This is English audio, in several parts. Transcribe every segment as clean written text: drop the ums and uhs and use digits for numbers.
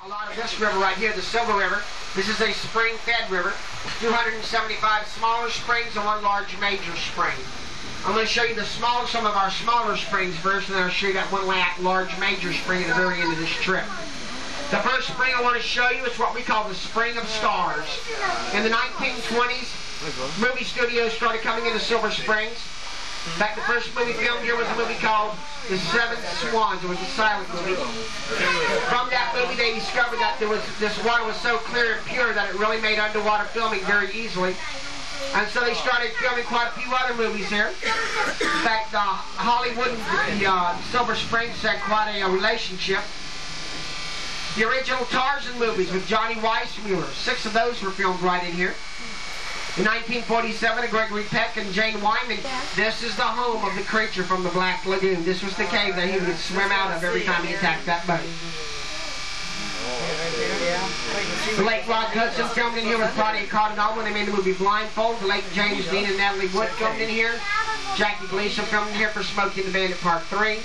A lot of this river right here, the Silver River. This is a spring-fed river. 275 smaller springs and one large major spring. I'm going to show you some of our smaller springs first, and then I'll show you that one large major spring at the very end of this trip. The first spring I want to show you is what we call the Spring of Stars. In the 1920s, movie studios started coming into Silver Springs. In fact, the first movie filmed here was a movie called The Seven Swans. It was a silent movie. From that movie, they discovered that this water was so clear and pure that it really made underwater filming very easily. And so they started filming quite a few other movies here. In fact, Hollywood and the Silver Springs had quite a relationship. The original Tarzan movies with Johnny Weissmuller, 6 of those were filmed right in here. In 1947, Gregory Peck and Jane Wyman, this is the home of the creature from the Black Lagoon. This was the cave that he would swim out of every time he attacked that boat. The late Rock Hudson filmed in here with Claudia Cardinal when they made the movie Blindfold. The late James Dean and Natalie Wood filmed in here. Jackie Gleason filmed in here for Smokey and the Bandit Part 3.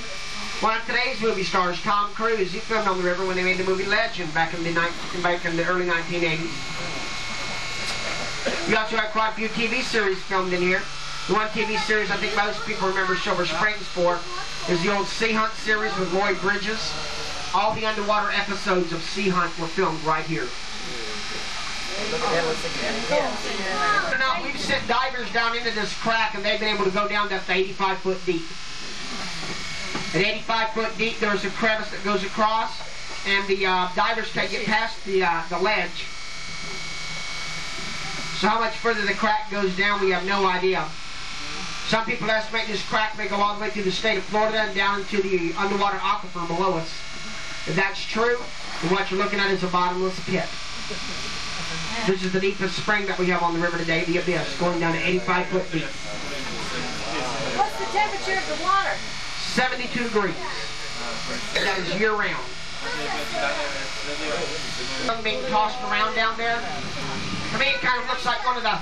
One of today's movie stars, Tom Cruise, he filmed on the river when they made the movie Legend back in the early 1980s. We also had quite a few TV series filmed in here. The one TV series I think most people remember Silver Springs for is the old Sea Hunt series with Lloyd Bridges. All the underwater episodes of Sea Hunt were filmed right here. Now, we've sent divers down into this crack and they've been able to go down to 85 foot deep. At 85 foot deep, there's a crevice that goes across, and the divers can't get past the ledge. So how much further the crack goes down, we have no idea. Some people estimate this crack may go all the way through the state of Florida and down into the underwater aquifer below us. If that's true, then what you're looking at is a bottomless pit. This is the deepest spring that we have on the river today, the Abyss, going down to 85 foot deep. What's the temperature of the water? 72 degrees. And that is year-round. Being tossed around down there. To me, it kind of looks like one of the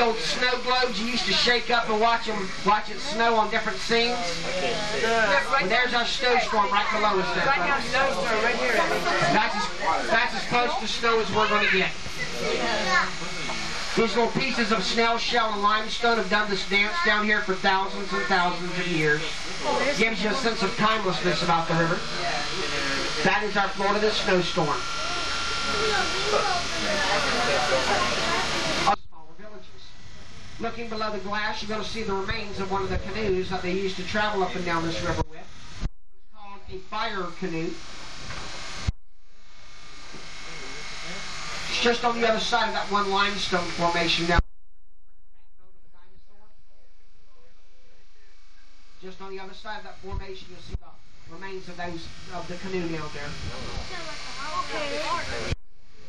old snow globes you used to shake up and watch it snow on different scenes. And there's our snowstorm right below us there. Right now, snowstorm right here. That's as close to snow as we're going to get. These little pieces of snail shell and limestone have done this dance down here for thousands and thousands of years. Gives you a sense of timelessness about the river. That is our Florida snowstorm. Smaller villages. Looking below the glass, you're going to see the remains of one of the canoes that they used to travel up and down this river with. It's called a fire canoe. It's just on the other side of that one limestone formation now. Just on the other side of that formation, you'll see the remains of the canoe down there.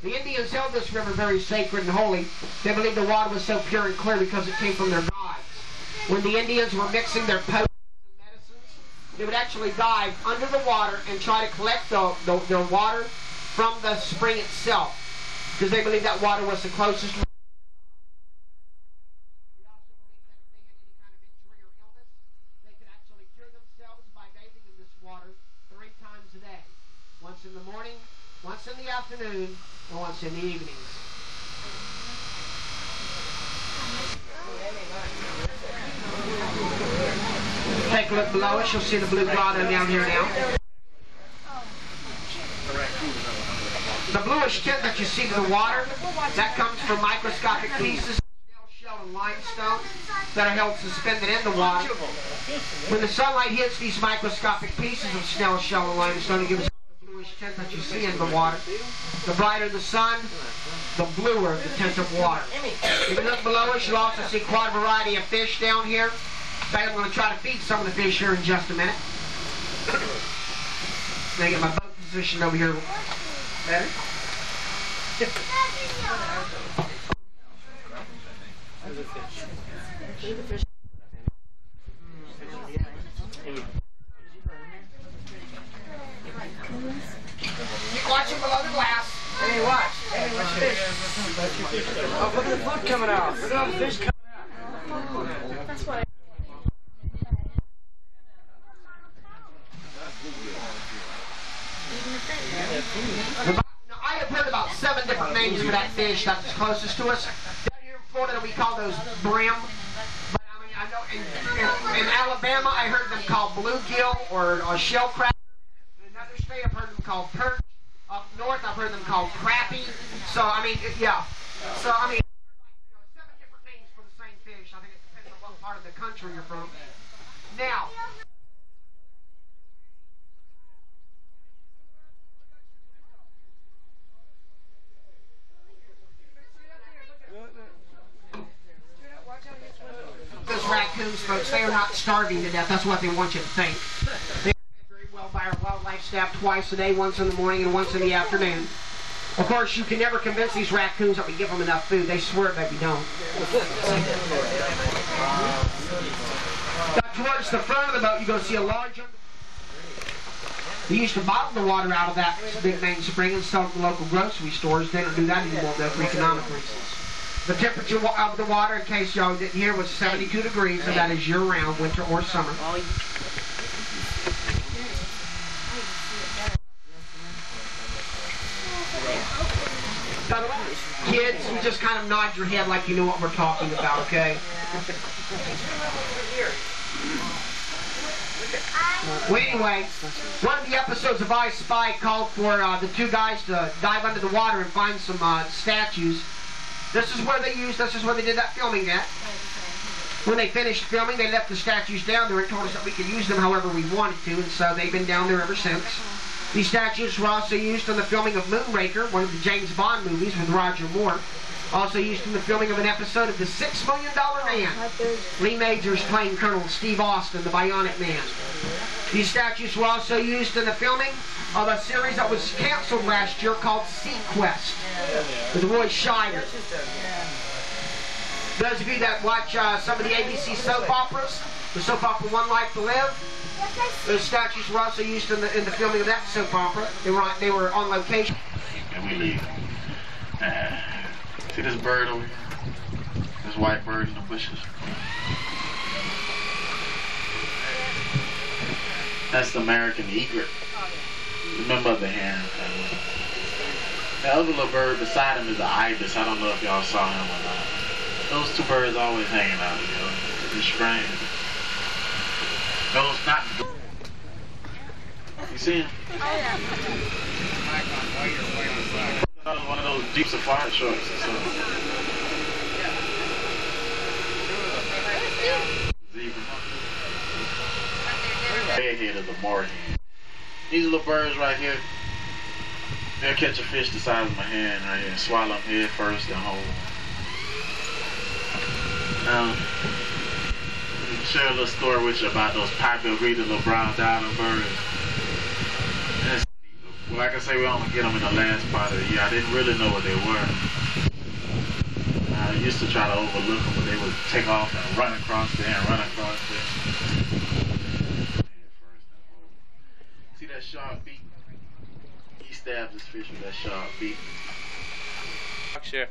The Indians held this river very sacred and holy. They believed the water was so pure and clear because it came from their gods. When the Indians were mixing their potions and medicines, they would actually dive under the water and try to collect their water from the spring itself, because they believed that water was the closest. They also believed that if they had any kind of injury or illness, they could actually cure themselves by bathing in this water 3 times a day. Once in the morning, once in the afternoon, and once in the evenings. Take a look below us, you'll see the blue grotto down here now. The bluish tint that you see to the water, that comes from microscopic pieces of snail shell and limestone that are held suspended in the water. When the sunlight hits these microscopic pieces of snail shell and limestone, it gives the bluish tint that you see in the water. The brighter the sun, the bluer the tint of water. If you look below us, you'll also see quite a variety of fish down here. In fact, I'm going to try to feed some of the fish here in just a minute. Let me get my boat positioned over here. Better? Keep watching below the glass. Hey, watch. Hey, watch fish. Oh, look at the foot coming out. Look at all the fish coming out. That's why. names for that fish that's closest to us. Down here in Florida, we call those brim. But I mean, I know in Alabama, I heard them called bluegill or shell crab. In another state, I've heard them called perch. Up north, I've heard them called crappie. So, I mean, yeah. So, I mean, 7 different names for the same fish. I think it depends on what part of the country you're from. Now, those raccoons, folks, they are not starving to death. That's what they want you to think. They're fed very well by our wildlife staff twice a day, once in the morning and once in the afternoon. Of course, you can never convince these raccoons that we give them enough food. They swear that we don't. Now, towards the front of the boat, you're going to see a large... We used to bottle the water out of that big main spring and sell it to local grocery stores. They don't do that anymore, though, for economic reasons. The temperature of the water, in case y'all didn't hear, was 72 degrees, and that is year-round, winter or summer. Kids, you just kind of nod your head like you know what we're talking about, okay? Well, anyway, one of the episodes of I Spy called for the two guys to dive under the water and find some statues. This is where they did that filming at. When they finished filming, they left the statues down there and told us that we could use them however we wanted to, and so they've been down there ever since. These statues were also used in the filming of Moonraker, one of the James Bond movies with Roger Moore. Also used in the filming of an episode of The $6 Million Man. Lee Majors playing Colonel Steve Austin, the Bionic Man. These statues were also used in the filming of a series that was canceled last year called Sequest with Roy Scheider. Those of you that watch some of the ABC soap operas, the soap opera One Life to Live, those statues were also used in the filming of that soap opera. They were on location. And we leave. See this bird over here? This white bird in the bushes? That's the American egret. The member of the heron family. The other little bird beside him is an ibis. I don't know if y'all saw him or not. Those two birds always hanging out together. It's strange. Those not... You see him? Oh, yeah. One of those deep safari shorts or something. Zebra. Redhead is a moorhen. These little birds right here, they'll catch a fish the size of my hand right here and swallow them head first and whole. Share a little story with you about those pipe-bill greedy little brown diamond birds. Like I say, we only get them in the last part of the year. I didn't really know what they were. I used to try to overlook them, but they would take off and run across there and run across there. See that sharp beak? He stabs his fish with that sharp beak. Here,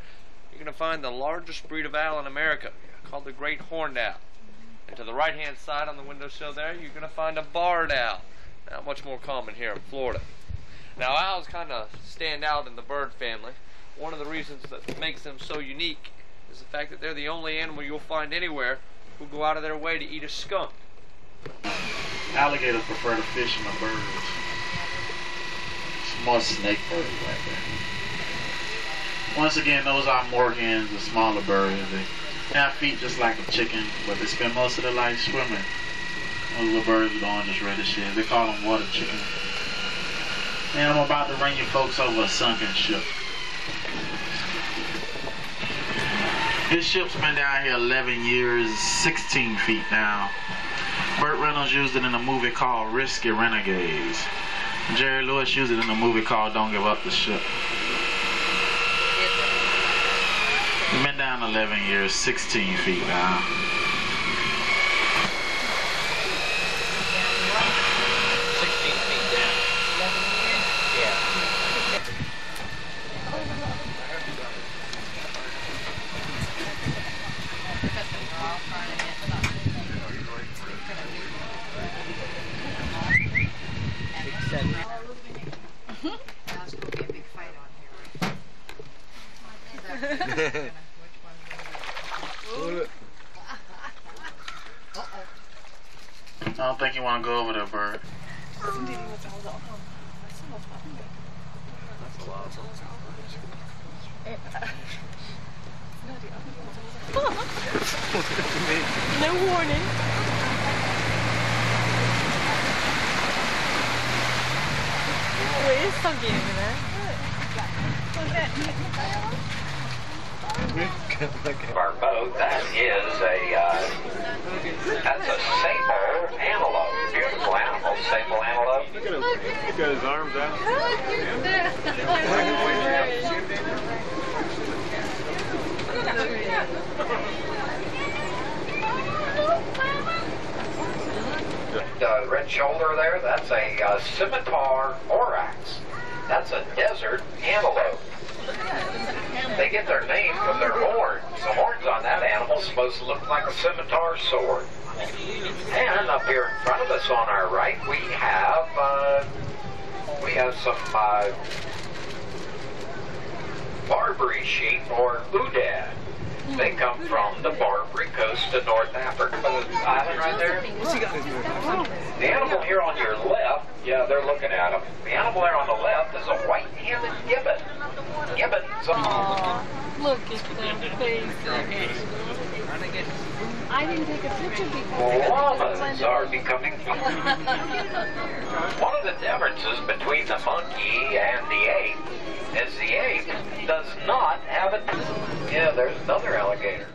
you're going to find the largest breed of owl in America, called the great horned owl. And to the right-hand side on the windowsill there, you're going to find a barred owl. Not much more common here in Florida. Now, owls kind of stand out in the bird family. One of the reasons that makes them so unique is the fact that they're the only animal you'll find anywhere who go out of their way to eat a skunk. Alligators prefer to fish in the birds. It's more snake birds right there. Once again, those are moorhens, the smaller birds. They have feet just like a chicken, but they spend most of their life swimming. Those little birds with orange red shit. They call them water chickens. And I'm about to run you folks over a sunken ship. This ship's been down here 11 years, 16 feet now. Burt Reynolds used it in a movie called Risky Renegades. Jerry Lewis used it in a movie called Don't Give Up the Ship. It's been down 11 years, 16 feet now. don't think you want to go over there, bird. No warning. Oh, it is soggy over there. Our boat, that's a sable antelope. Beautiful animal, sable antelope. He's got his arms out. The red shoulder there, that's a scimitar oryx. That's a desert antelope. They get their name from their horns. The horns on that animal are supposed to look like a scimitar sword. And up here in front of us on our right, we have some Barbary sheep or Oudad. They come from the Barbary coast of North Africa. The island right there. The animal here on your left, yeah, they're looking at him. The animal there on the left is a white-handed gibbon. Gibbons. Look at them faces. I didn't take a picture before. Llamas are becoming one of the differences between the monkey and the ape is the ape does not have a... Yeah, there's another alligator.